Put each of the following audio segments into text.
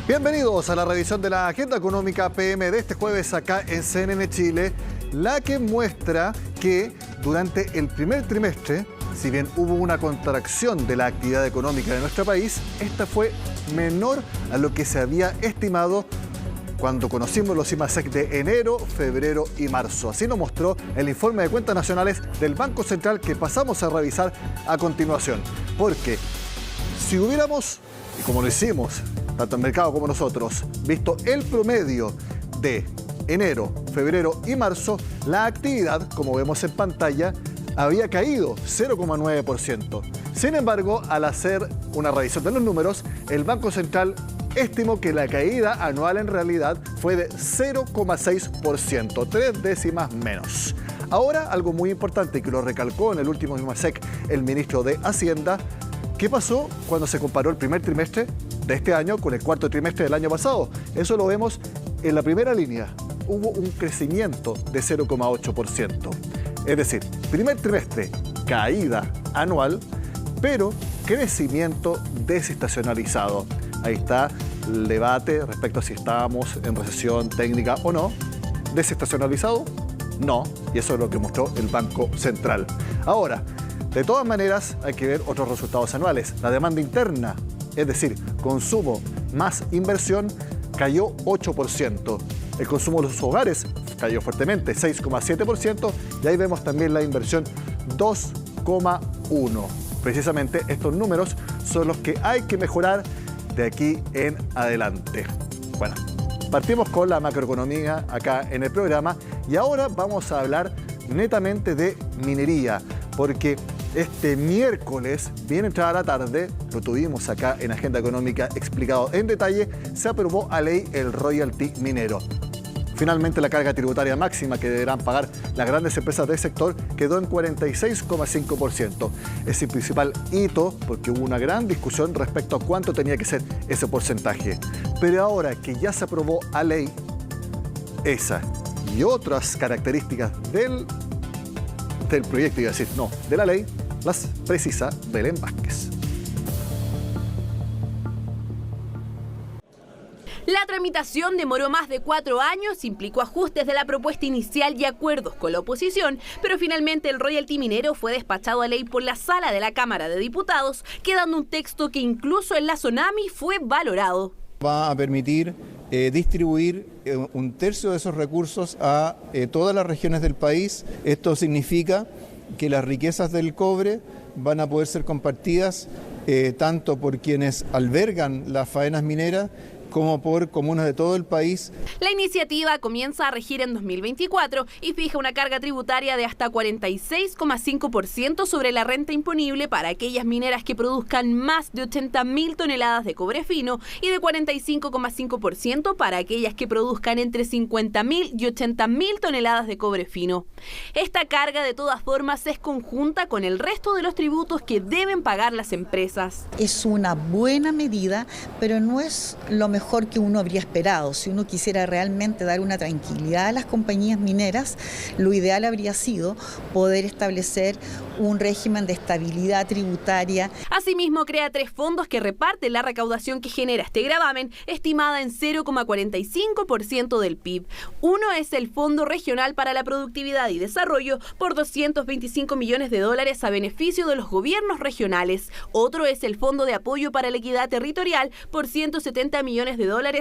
Bienvenidos a la revisión de la agenda económica PM de este jueves acá en CNN Chile, la que muestra que durante el primer trimestre, si bien hubo una contracción de la actividad económica de nuestro país, esta fue menor a lo que se había estimado cuando conocimos los IMASEC de enero, febrero y marzo. Así nos mostró el informe de cuentas nacionales del Banco Central que pasamos a revisar a continuación. Porque si hubiéramos, y como lo hicimos, tanto el mercado como nosotros, visto el promedio de enero, febrero y marzo, la actividad, como vemos en pantalla, había caído 0,9%. Sin embargo, al hacer una revisión de los números, el Banco Central estimó que la caída anual en realidad fue de 0,6%, 3 décimas menos. Ahora, algo muy importante que lo recalcó en el último IMASEC el ministro de Hacienda, ¿qué pasó cuando se comparó el primer trimestre de este año con el cuarto trimestre del año pasado? Eso lo vemos en la primera línea. Hubo un crecimiento de 0,8%. Es decir, primer trimestre, caída anual, pero crecimiento desestacionalizado. Ahí está el debate respecto a si estábamos en recesión técnica o no. ¿Desestacionalizado? No. Y eso es lo que mostró el Banco Central. Ahora, de todas maneras, hay que ver otros resultados anuales. La demanda interna, es decir, consumo más inversión, cayó 8%. El consumo de los hogares cayó fuertemente, 6,7%. Y ahí vemos también la inversión, 2,1%. Precisamente estos números son los que hay que mejorar de aquí en adelante. Bueno, partimos con la macroeconomía acá en el programa y ahora vamos a hablar netamente de minería, porque este miércoles, bien entrada la tarde, lo tuvimos acá en Agenda Económica explicado en detalle, se aprobó a ley el royalty minero. Finalmente, la carga tributaria máxima que deberán pagar las grandes empresas del sector quedó en 46,5%. Es el principal hito porque hubo una gran discusión respecto a cuánto tenía que ser ese porcentaje. Pero ahora que ya se aprobó a ley, esa y otras características del proyecto, iba a decir, no, de la ley, las precisa Belén Vázquez. La tramitación demoró más de 4 años, implicó ajustes de la propuesta inicial y acuerdos con la oposición, pero finalmente el royalty minero fue despachado a ley por la sala de la Cámara de Diputados, quedando un texto que incluso en la Sonami fue valorado. Va a permitir distribuir un tercio de esos recursos a todas las regiones del país. Esto significa que las riquezas del cobre van a poder ser compartidas tanto por quienes albergan las faenas mineras como por comunas de todo el país. La iniciativa comienza a regir en 2024 y fija una carga tributaria de hasta 46,5% sobre la renta imponible para aquellas mineras que produzcan más de 80.000 toneladas de cobre fino y de 45,5% para aquellas que produzcan entre 50.000 y 80.000 toneladas de cobre fino. Esta carga de todas formas es conjunta con el resto de los tributos que deben pagar las empresas. Es una buena medida, pero no es lo mejor que uno habría esperado. Si uno quisiera realmente dar una tranquilidad a las compañías mineras, lo ideal habría sido poder establecer un régimen de estabilidad tributaria. Asimismo, crea 3 fondos que reparten la recaudación que genera este gravamen, estimada en 0,45% del PIB. Uno es el Fondo Regional para la Productividad y Desarrollo por $225 millones a beneficio de los gobiernos regionales. Otro es el Fondo de Apoyo para la Equidad Territorial por $170 millones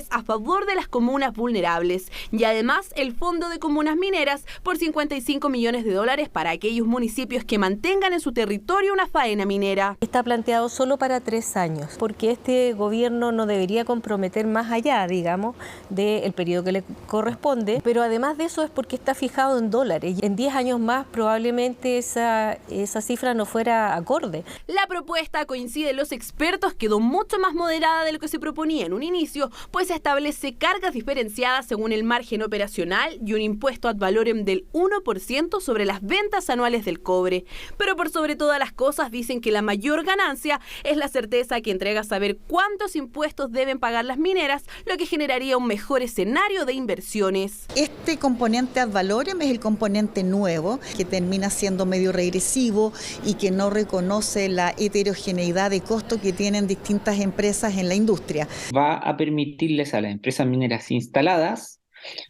a favor de las comunas vulnerables. Y además el Fondo de Comunas Mineras por $55 millones para aquellos municipios que mantengan en su territorio una faena minera. Está planteado solo para 3 años, porque este gobierno no debería comprometer más allá, digamos, del periodo que le corresponde, pero además de eso es porque está fijado en dólares. En 10 años más probablemente esa cifra no fuera acorde. La propuesta, coinciden los expertos, quedó mucho más moderada de lo que se proponía en un inicio, pues establece cargas diferenciadas según el margen operacional y un impuesto ad valorem del 1% sobre las ventas anuales del cobre. Pero por sobre todas las cosas dicen que la mayor ganancia es la certeza que entrega saber cuántos impuestos deben pagar las mineras, lo que generaría un mejor escenario de inversiones. Este componente ad valorem es el componente nuevo, que termina siendo medio regresivo y que no reconoce la heterogeneidad de costo que tienen distintas empresas en la industria. Va a permitirles a las empresas mineras instaladas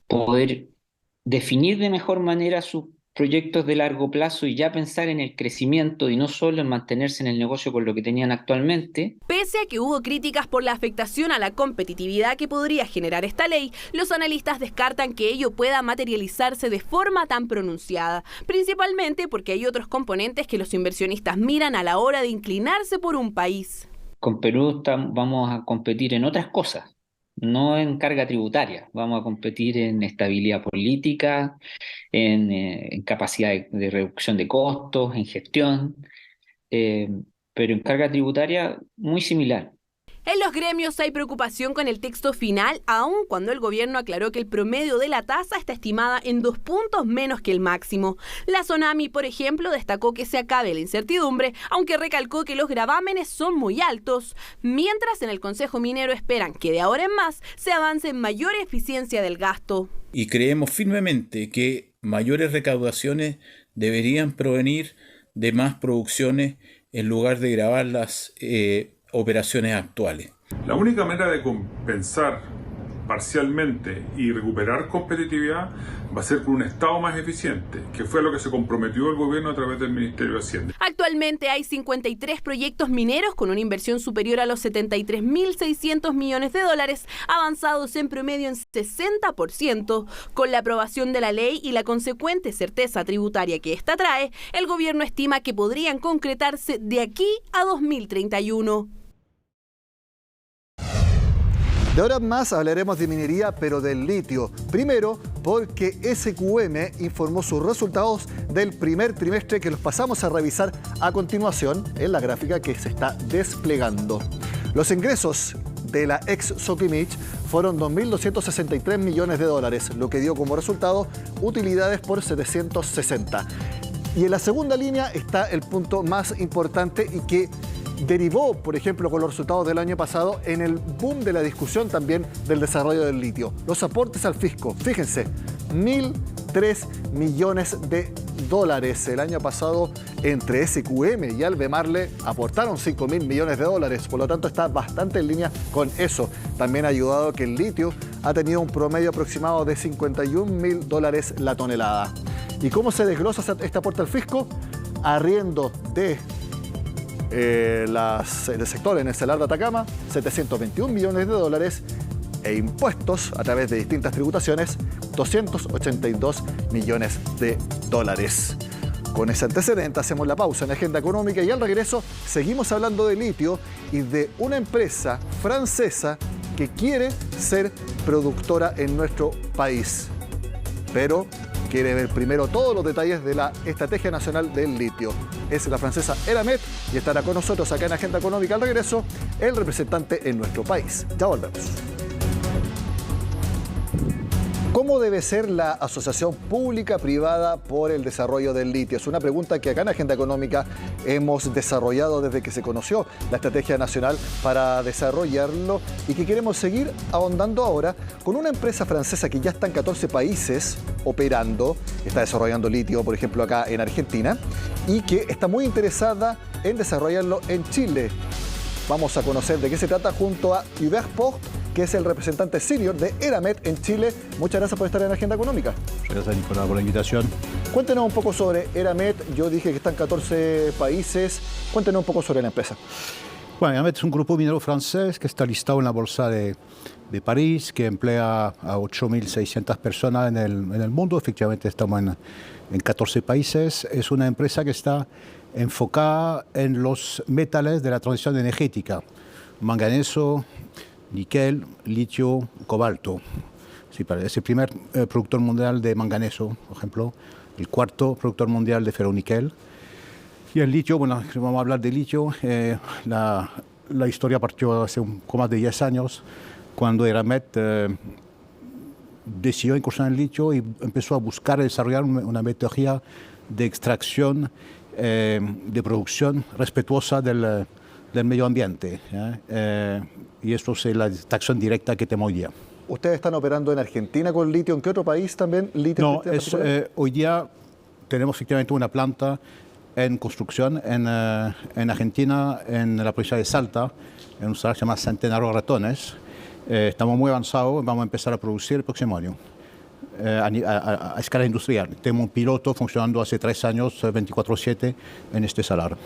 poder definir de mejor manera sus proyectos de largo plazo y ya pensar en el crecimiento y no solo en mantenerse en el negocio con lo que tenían actualmente. Pese a que hubo críticas por la afectación a la competitividad que podría generar esta ley, los analistas descartan que ello pueda materializarse de forma tan pronunciada, principalmente porque hay otros componentes que los inversionistas miran a la hora de inclinarse por un país. Con Perú vamos a competir en otras cosas, no en carga tributaria. Vamos a competir en estabilidad política, en capacidad de reducción de costos, en gestión, pero en carga tributaria muy similar. En los gremios hay preocupación con el texto final, aun cuando el gobierno aclaró que el promedio de la tasa está estimada en 2 puntos menos que el máximo. La Sonami, por ejemplo, destacó que se acabe la incertidumbre, aunque recalcó que los gravámenes son muy altos, mientras en el Consejo Minero esperan que de ahora en más se avance en mayor eficiencia del gasto. Y creemos firmemente que mayores recaudaciones deberían provenir de más producciones en lugar de gravar las operaciones actuales. La única manera de compensar parcialmente y recuperar competitividad va a ser con un Estado más eficiente, que fue a lo que se comprometió el gobierno a través del Ministerio de Hacienda. Actualmente hay 53 proyectos mineros con una inversión superior a los 73.600 millones de dólares, avanzados en promedio en 60%. Con la aprobación de la ley y la consecuente certeza tributaria que esta trae, el gobierno estima que podrían concretarse de aquí a 2031. De ahora en más hablaremos de minería, pero del litio. Primero, porque SQM informó sus resultados del primer trimestre, que los pasamos a revisar a continuación en la gráfica que se está desplegando. Los ingresos de la ex Sokimich fueron 2.263 millones de dólares, lo que dio como resultado utilidades por 760. Y en la segunda línea está el punto más importante y que derivó, por ejemplo, con los resultados del año pasado en el boom de la discusión también del desarrollo del litio. Los aportes al fisco, fíjense, 1.003 millones de dólares. El año pasado entre SQM y Albemarle aportaron 5.000 millones de dólares, por lo tanto está bastante en línea con eso. También ha ayudado que el litio ha tenido un promedio aproximado de 51.000 dólares la tonelada. ¿Y cómo se desglosa este aporte al fisco? Arriendo de el sector en el Salar de Atacama, 721 millones de dólares, e impuestos a través de distintas tributaciones, 282 millones de dólares. Con ese antecedente hacemos la pausa en Agenda Económica y al regreso seguimos hablando de litio y de una empresa francesa que quiere ser productora en nuestro país, pero quiere ver primero todos los detalles de la Estrategia Nacional del Litio. Es la francesa Eramet y estará con nosotros acá en Agenda Económica al regreso el representante en nuestro país. Ya volvemos. ¿Cómo debe ser la asociación pública-privada por el desarrollo del litio? Es una pregunta que acá en Agenda Económica hemos desarrollado desde que se conoció la Estrategia Nacional para desarrollarlo y que queremos seguir ahondando ahora con una empresa francesa que ya está en 14 países operando, está desarrollando litio, por ejemplo, acá en Argentina, y que está muy interesada en desarrollarlo en Chile. Vamos a conocer de qué se trata junto a Hubert Porte, que es el representante senior de Eramet en Chile. Muchas gracias por estar en Agenda Económica. Gracias, Nicolás, por la invitación. Cuéntenos un poco sobre Eramet. Yo dije que está en 14 países. Cuéntenos un poco sobre la empresa. Bueno, Eramet es un grupo minero francés que está listado en la bolsa de París, que emplea a 8.600 personas en el mundo. Efectivamente, estamos en 14 países. Es una empresa que está enfocada en los metales de la transición energética: manganeso, níquel, litio, cobalto. Sí, es el primer productor mundial de manganeso, por ejemplo, el cuarto productor mundial de ferroníquel. Y el litio, bueno, vamos a hablar de litio. La historia partió hace un poco más de 10 años, cuando Eramet decidió incursionar en el litio y empezó a buscar y desarrollar una metodología de extracción, de producción respetuosa del medio ambiente. Y esto es la extracción directa que tenemos hoy día. ¿Ustedes están operando en Argentina con litio? ¿En qué otro país también litio? No, hoy día tenemos efectivamente una planta en construcción en Argentina, en la provincia de Salta, en un lugar que se llama Centenario Ratones. Estamos muy avanzados, vamos a empezar a producir el próximo año. A escala industrial. Tenemos un piloto funcionando hace 3 años, 24/7, en este salar.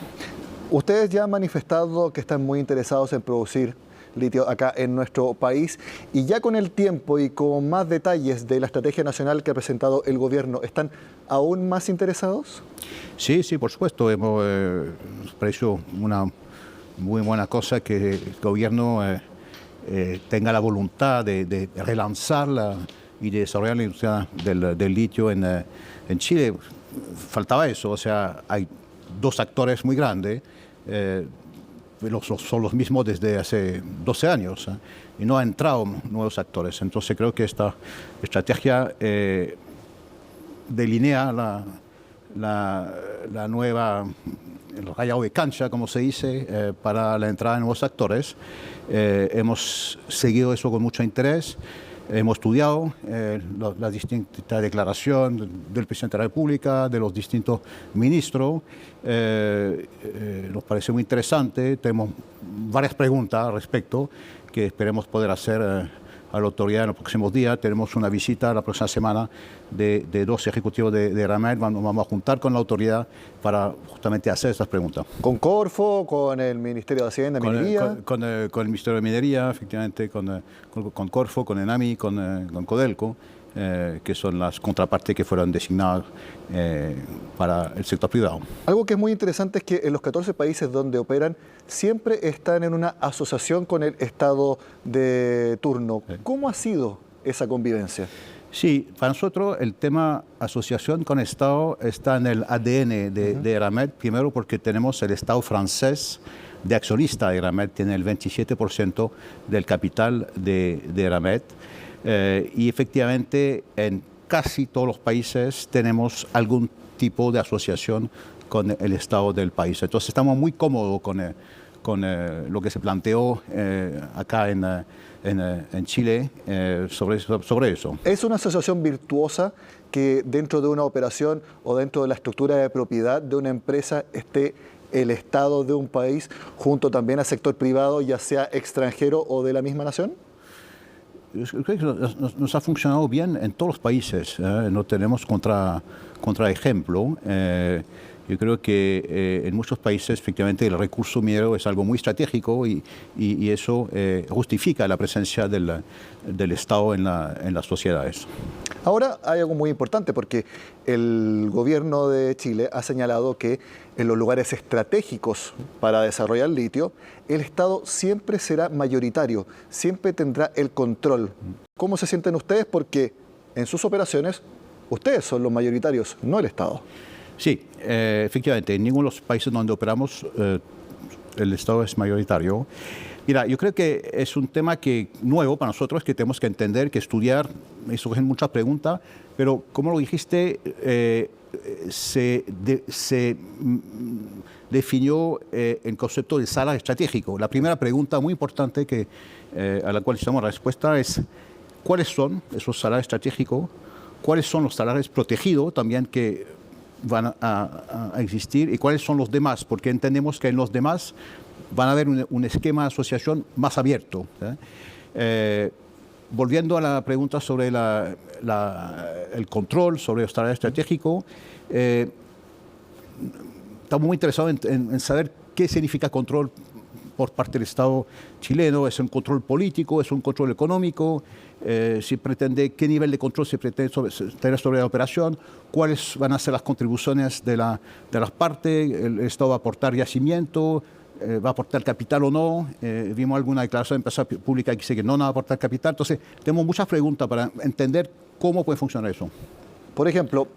Ustedes ya han manifestado que están muy interesados en producir litio acá en nuestro país, y ya con el tiempo y con más detalles de la estrategia nacional que ha presentado el gobierno, ¿están aún más interesados? Sí, por supuesto. Nos pareció una muy buena cosa que el gobierno tenga la voluntad de relanzarla y de desarrollar la industria del litio en Chile. Faltaba eso, o sea, hay 2 actores muy grandes, son los mismos desde hace 12 años, y no han entrado nuevos actores. Entonces creo que esta estrategia delinea la nueva, el rayado de cancha, como se dice, para la entrada de nuevos actores. Hemos seguido eso con mucho interés. Hemos estudiado la distinta declaración del presidente de la República, de los distintos ministros. Nos parece muy interesante. Tenemos varias preguntas al respecto que esperemos poder hacer a la autoridad en los próximos días. Tenemos una visita la próxima semana de 2 ejecutivos de Eramet. Vamos a juntar con la autoridad para justamente hacer estas preguntas. ¿Con Corfo, con el Ministerio de Hacienda, Minería? Con el Ministerio de Minería, efectivamente, con Corfo, con ENAMI, con Codelco, que son las contrapartes que fueron designadas para el sector privado. Algo que es muy interesante es que en los 14 países donde operan siempre están en una asociación con el Estado de turno. ¿Cómo ha sido esa convivencia? Sí, para nosotros el tema asociación con Estado está en el ADN de Eramet, primero porque tenemos el Estado francés de accionista de Eramet, tiene el 27% del capital de Eramet, y efectivamente en casi todos los países tenemos algún tipo de asociación con el Estado del país. Entonces estamos muy cómodos con lo que se planteó acá en Chile sobre eso. ¿Es una asociación virtuosa que dentro de una operación o dentro de la estructura de propiedad de una empresa esté el Estado de un país junto también al sector privado, ya sea extranjero o de la misma nación? Yo creo que nos ha funcionado bien en todos los países, no tenemos contraejemplo. Yo creo que en muchos países efectivamente el recurso minero es algo muy estratégico y eso justifica la presencia del Estado en las sociedades. Ahora hay algo muy importante porque el gobierno de Chile ha señalado que en los lugares estratégicos para desarrollar litio, el Estado siempre será mayoritario, siempre tendrá el control. ¿Cómo se sienten ustedes? Porque en sus operaciones ustedes son los mayoritarios, no el Estado. Sí, efectivamente, en ninguno de los países donde operamos el Estado es mayoritario. Mira, yo creo que es un tema nuevo para nosotros, que tenemos que entender, que estudiar. Me surgen muchas preguntas, pero como lo dijiste, se definió el concepto de salar estratégico. La primera pregunta muy importante a la cual necesitamos respuesta es ¿cuáles son esos salares estratégicos? ¿Cuáles son los salares protegidos también que van a existir? ¿Y cuáles son los demás? Porque entendemos que en los demás van a haber un esquema de asociación más abierto. Volviendo a la pregunta sobre el control, sobre el salario estratégico, estamos muy interesados en saber qué significa control por parte del Estado chileno. ¿Es un control político? ¿Es un control económico? ¿Qué nivel de control se pretende tener sobre la operación? ¿Cuáles van a ser las contribuciones de las partes? ¿El Estado va a aportar yacimiento? ¿Va a aportar capital o no? Vimos alguna declaración de empresa pública que dice que no va a aportar capital. Entonces, tenemos muchas preguntas para entender cómo puede funcionar eso. Por ejemplo,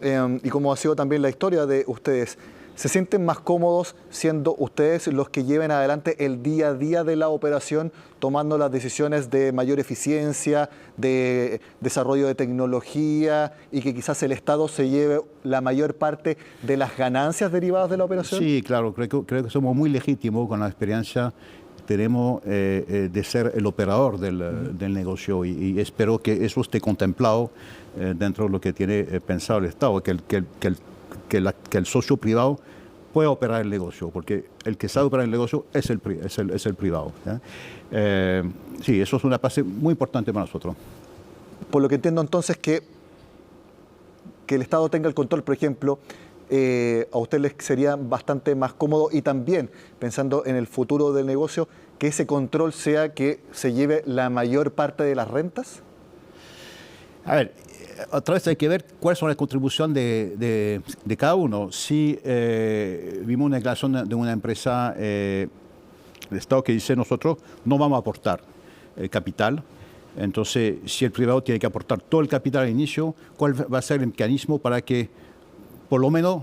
y como ha sido también la historia de ustedes, ¿se sienten más cómodos siendo ustedes los que lleven adelante el día a día de la operación, tomando las decisiones de mayor eficiencia, de desarrollo de tecnología, y que quizás el Estado se lleve la mayor parte de las ganancias derivadas de la operación? Sí, claro, creo que somos muy legítimos con la experiencia que tenemos de ser el operador del negocio, y espero que eso esté contemplado dentro de lo que tiene pensado el Estado, que el socio privado puede operar el negocio, porque el que sabe operar el negocio es el privado. Sí, eso es una base muy importante para nosotros. Por lo que entiendo entonces que el Estado tenga el control, por ejemplo, a usted les sería bastante más cómodo, y también pensando en el futuro del negocio, que ese control sea que se lleve la mayor parte de las rentas. A ver, otra vez hay que ver cuáles son las contribuciones de cada uno. Si vimos una declaración de una empresa del Estado que dice nosotros no vamos a aportar capital. Entonces, si el privado tiene que aportar todo el capital al inicio, ¿cuál va a ser el mecanismo para que por lo menos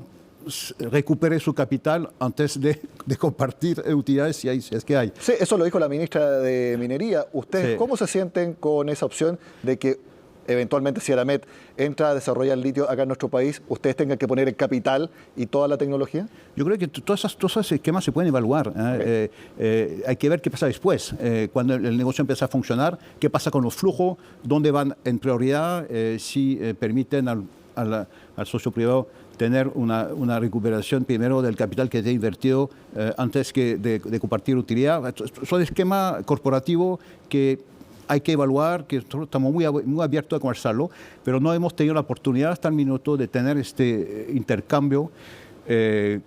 recupere su capital antes de compartir utilidades si es que hay? Sí, eso lo dijo la ministra de Minería. ¿Ustedes cómo se sienten con esa opción de que eventualmente, si Eramet entra a desarrollar litio acá en nuestro país, ustedes tengan que poner el capital y toda la tecnología? Yo creo que todos esos esquemas se pueden evaluar. Hay que ver qué pasa después. Cuando el negocio empieza a funcionar, qué pasa con los flujos, dónde van en prioridad, si permiten al socio privado tener una recuperación primero del capital que se ha invertido antes que de compartir utilidad. Son esquemas corporativos que hay que evaluar, que estamos muy abiertos a conversarlo, pero no hemos tenido la oportunidad hasta el minuto de tener este intercambio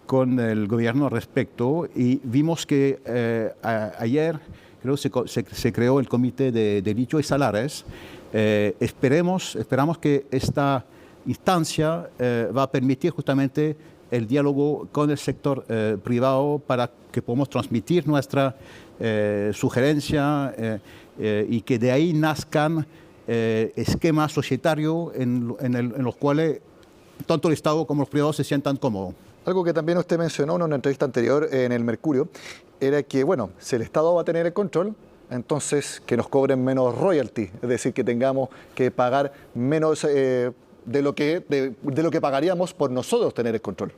con el gobierno al respecto, y vimos que ayer creo se creó el Comité de Litio y Salares. Esperamos que esta instancia va a permitir justamente el diálogo con el sector privado para que podamos transmitir nuestra sugerencia y que de ahí nazcan esquemas societarios en los cuales tanto el Estado como los privados se sientan cómodos. Algo que también usted mencionó en una entrevista anterior en el Mercurio era que, bueno, si el Estado va a tener el control, entonces que nos cobren menos royalty, es decir, que tengamos que pagar menos de lo que pagaríamos por nosotros tener el control.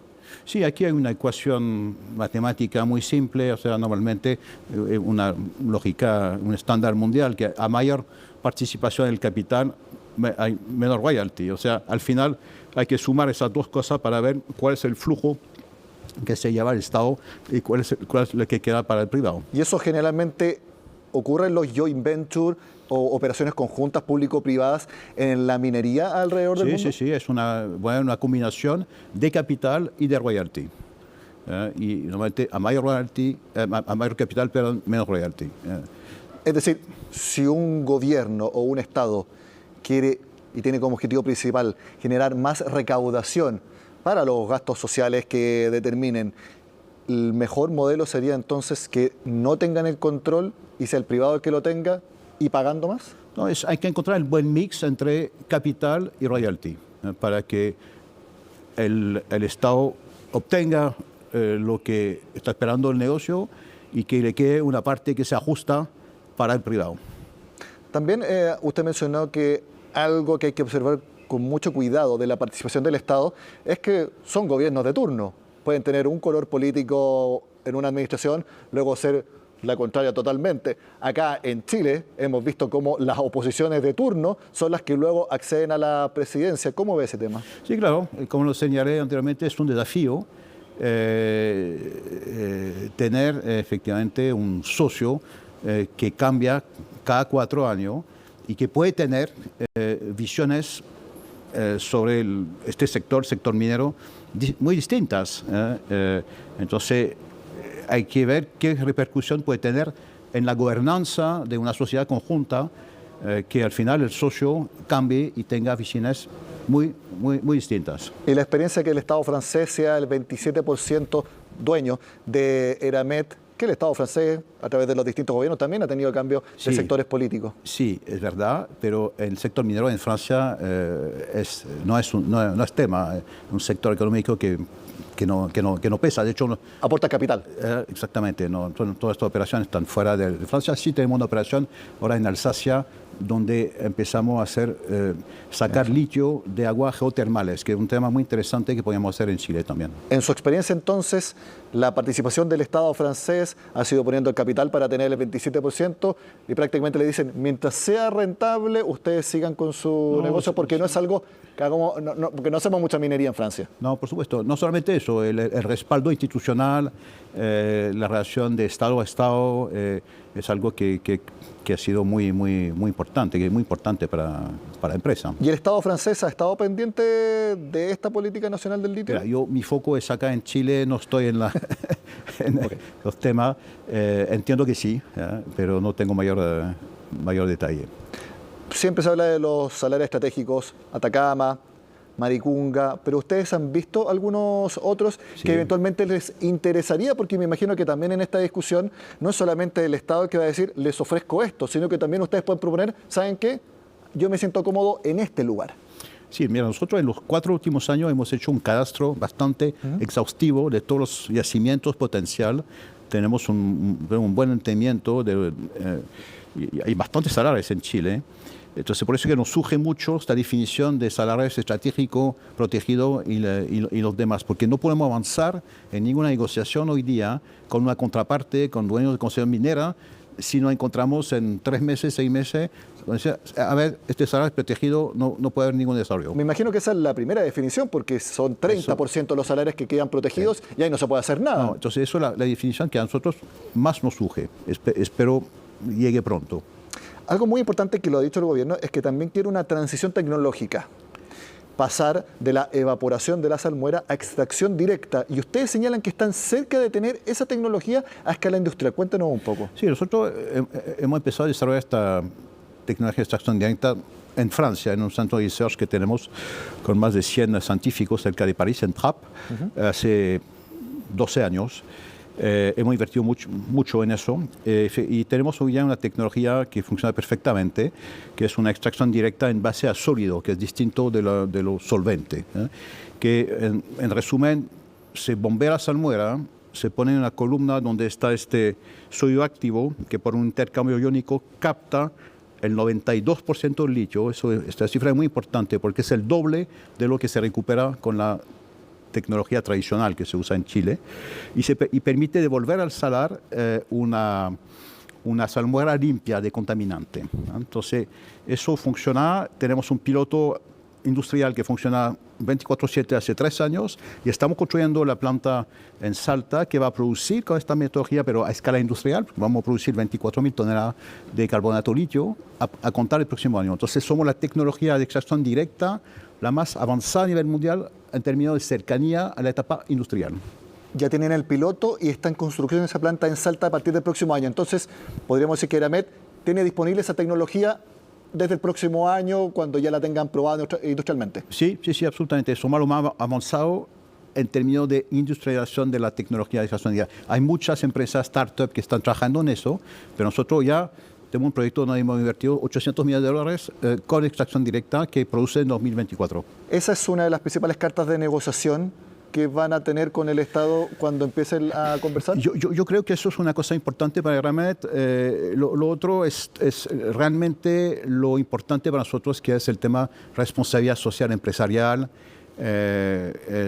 Sí, aquí hay una ecuación matemática muy simple, o sea, normalmente una lógica, un estándar mundial, que a mayor participación del capital hay menor royalty. O sea, al final hay que sumar esas dos cosas para ver cuál es el flujo que se lleva el Estado y cuál es lo que queda para el privado. Y eso generalmente ocurre en los joint venture o operaciones conjuntas público-privadas en la minería alrededor del mundo. Sí, es una combinación de capital y de royalty. Y normalmente a mayor capital, pero menos royalty. Es decir, si un gobierno o un Estado quiere y tiene como objetivo principal generar más recaudación para los gastos sociales que determinen, el mejor modelo sería entonces que no tengan el control y sea el privado el que lo tenga y pagando más. No, hay que encontrar el buen mix entre capital y royalty para que el Estado obtenga lo que está esperando el negocio y que le quede una parte que se ajusta para el privado. También usted mencionó que algo que hay que observar con mucho cuidado de la participación del Estado es que son gobiernos de turno. Pueden tener un color político en una administración, luego ser la contraria totalmente. Acá en Chile hemos visto cómo las oposiciones de turno son las que luego acceden a la presidencia. ¿Cómo ve ese tema? Sí, claro. Como lo señalé anteriormente, es un desafío tener efectivamente un socio que cambia cada 4 años y que puede tener visiones sobre este sector minero, muy distintas. Entonces, hay que ver qué repercusión puede tener en la gobernanza de una sociedad conjunta, que al final el socio cambie y tenga visiones muy distintas. Y la experiencia que el Estado francés sea el 27% dueño de Eramet, que el Estado francés, a través de los distintos gobiernos, también ha tenido cambio de sectores políticos. Sí, es verdad, pero el sector minero en Francia no es tema, es un sector económico que no pesa. De hecho, aporta capital. Exactamente, todas estas operaciones están fuera de Francia. Sí tenemos una operación ahora en Alsacia donde empezamos a sacar litio de aguas geotermales, que es un tema muy interesante que podemos hacer en Chile también. En su experiencia, entonces, la participación del Estado francés ha sido poniendo el capital para tener el 27% y prácticamente le dicen, mientras sea rentable, ustedes sigan con su negocio, porque no es algo que hagamos, porque no hacemos mucha minería en Francia. No, por supuesto. No solamente eso, el respaldo institucional, la relación de Estado a Estado, es algo que ha sido muy importante, que es muy importante para la empresa. ¿Y el Estado francés ha estado pendiente de esta política nacional del litio? Mira, mi foco es acá en Chile, no estoy en los temas. Entiendo que sí, pero no tengo mayor detalle. Siempre se habla de los salarios estratégicos, Atacama, Maricunga, pero ¿ustedes han visto algunos otros que eventualmente les interesaría? Porque me imagino que también en esta discusión no es solamente el Estado el que va a decir, les ofrezco esto, sino que también ustedes pueden proponer, ¿saben qué? Yo me siento cómodo en este lugar. Sí, mira, nosotros en los 4 últimos años hemos hecho un cadastro bastante exhaustivo de todos los yacimientos potencial. Tenemos un buen entendimiento, y hay bastantes salarios en Chile. Entonces, por eso que nos surge mucho esta definición de salarios estratégico, protegido y los demás, porque no podemos avanzar en ninguna negociación hoy día con una contraparte, con dueños de concesión minera, si no encontramos en 3 meses, 6 meses, a ver, este salario es protegido, no puede haber ningún desarrollo. Me imagino que esa es la primera definición, porque son 30% los salarios que quedan protegidos y ahí no se puede hacer nada. No, entonces, eso es la definición que a nosotros más nos surge. Espero llegue pronto. Algo muy importante que lo ha dicho el gobierno es que también quiere una transición tecnológica. Pasar de la evaporación de la salmuera a extracción directa. Y ustedes señalan que están cerca de tener esa tecnología a escala industrial. Cuéntenos un poco. Sí, nosotros hemos empezado a desarrollar esta tecnología de extracción directa en Francia, en un centro de research que tenemos con más de 100 científicos cerca de París, en Trappes, hace 12 años. Hemos invertido mucho en eso y tenemos hoy ya una tecnología que funciona perfectamente, que es una extracción directa en base a sólido, que es distinto de lo solvente, que en resumen se bombea la salmuera, se pone en una columna donde está este sólido activo que por un intercambio iónico capta el 92% del litio. Esta cifra es muy importante porque es el doble de lo que se recupera con la tecnología tradicional que se usa en Chile y permite devolver al salar una salmuera limpia de contaminante. Entonces, eso funciona. Tenemos un piloto industrial que funciona 24/7 hace 3 años y estamos construyendo la planta en Salta que va a producir con esta metodología, pero a escala industrial. Vamos a producir 24.000 toneladas de carbonato litio a contar el próximo año. Entonces, somos la tecnología de extracción directa la más avanzada a nivel mundial en términos de cercanía a la etapa industrial. Ya tienen el piloto y está en construcción esa planta en Salta a partir del próximo año. Entonces, podríamos decir que Eramet tiene disponible esa tecnología desde el próximo año, cuando ya la tengan probada industrialmente. Sí, absolutamente. Somos lo más avanzado en términos de industrialización de la tecnología de extracción directa. Hay muchas empresas, startups que están trabajando en eso, pero nosotros ya tenemos un proyecto donde hemos invertido $800 millones con extracción directa que produce en 2024. Esa es una de las principales cartas de negociación que van a tener con el Estado cuando empiecen a conversar. Yo creo que eso es una cosa importante para Eramet. Lo otro es realmente lo importante para nosotros, que es el tema responsabilidad social empresarial,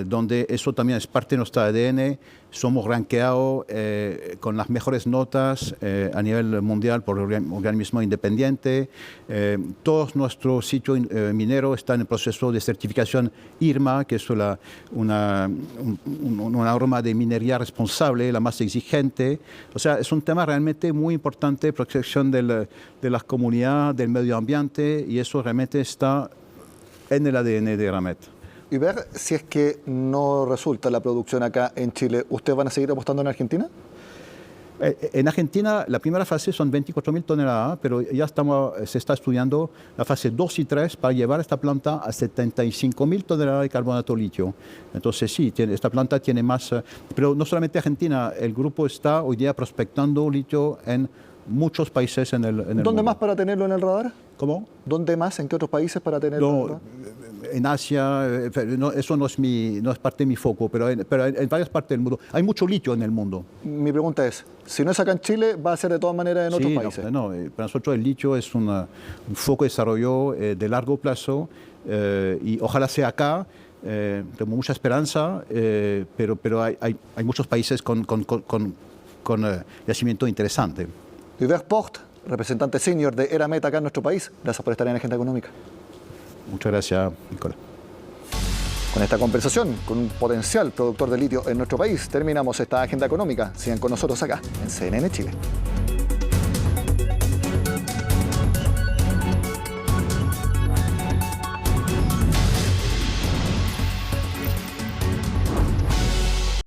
donde eso también es parte de nuestro ADN. Somos rankeados con las mejores notas a nivel mundial por organismos independientes. Todos nuestros sitios mineros están en proceso de certificación IRMA, que es una norma de minería responsable, la más exigente. O sea, es un tema realmente muy importante, protección de las comunidades, del medio ambiente, y eso realmente está en el ADN de Eramet. Y ver si es que no resulta la producción acá en Chile, ¿ustedes van a seguir apostando en Argentina? En Argentina la primera fase son 24.000 toneladas, pero ya se está estudiando la fase 2 y 3 para llevar esta planta a 75.000 toneladas de carbonato litio. Entonces sí, esta planta tiene más, pero no solamente Argentina, el grupo está hoy día prospectando litio en muchos países en el mundo. ¿Dónde más para tenerlo en el radar? ¿Cómo? ¿Dónde más? ¿En qué otros países para tenerlo en el radar? en Asia, eso no es parte de mi foco, pero en varias partes del mundo. Hay mucho litio en el mundo. Mi pregunta es, si no es acá en Chile, ¿va a ser de todas maneras en otros países? No, para nosotros el litio es un foco de desarrollo de largo plazo y ojalá sea acá. Tengo mucha esperanza, pero hay muchos países con yacimiento interesante. Hubert Pocht, representante senior de Eramet acá en nuestro país. Gracias por estar en Agenda Económica. Muchas gracias, Nicolás. Con esta conversación con un potencial productor de litio en nuestro país, terminamos esta Agenda Económica. Sigan con nosotros acá en CNN Chile.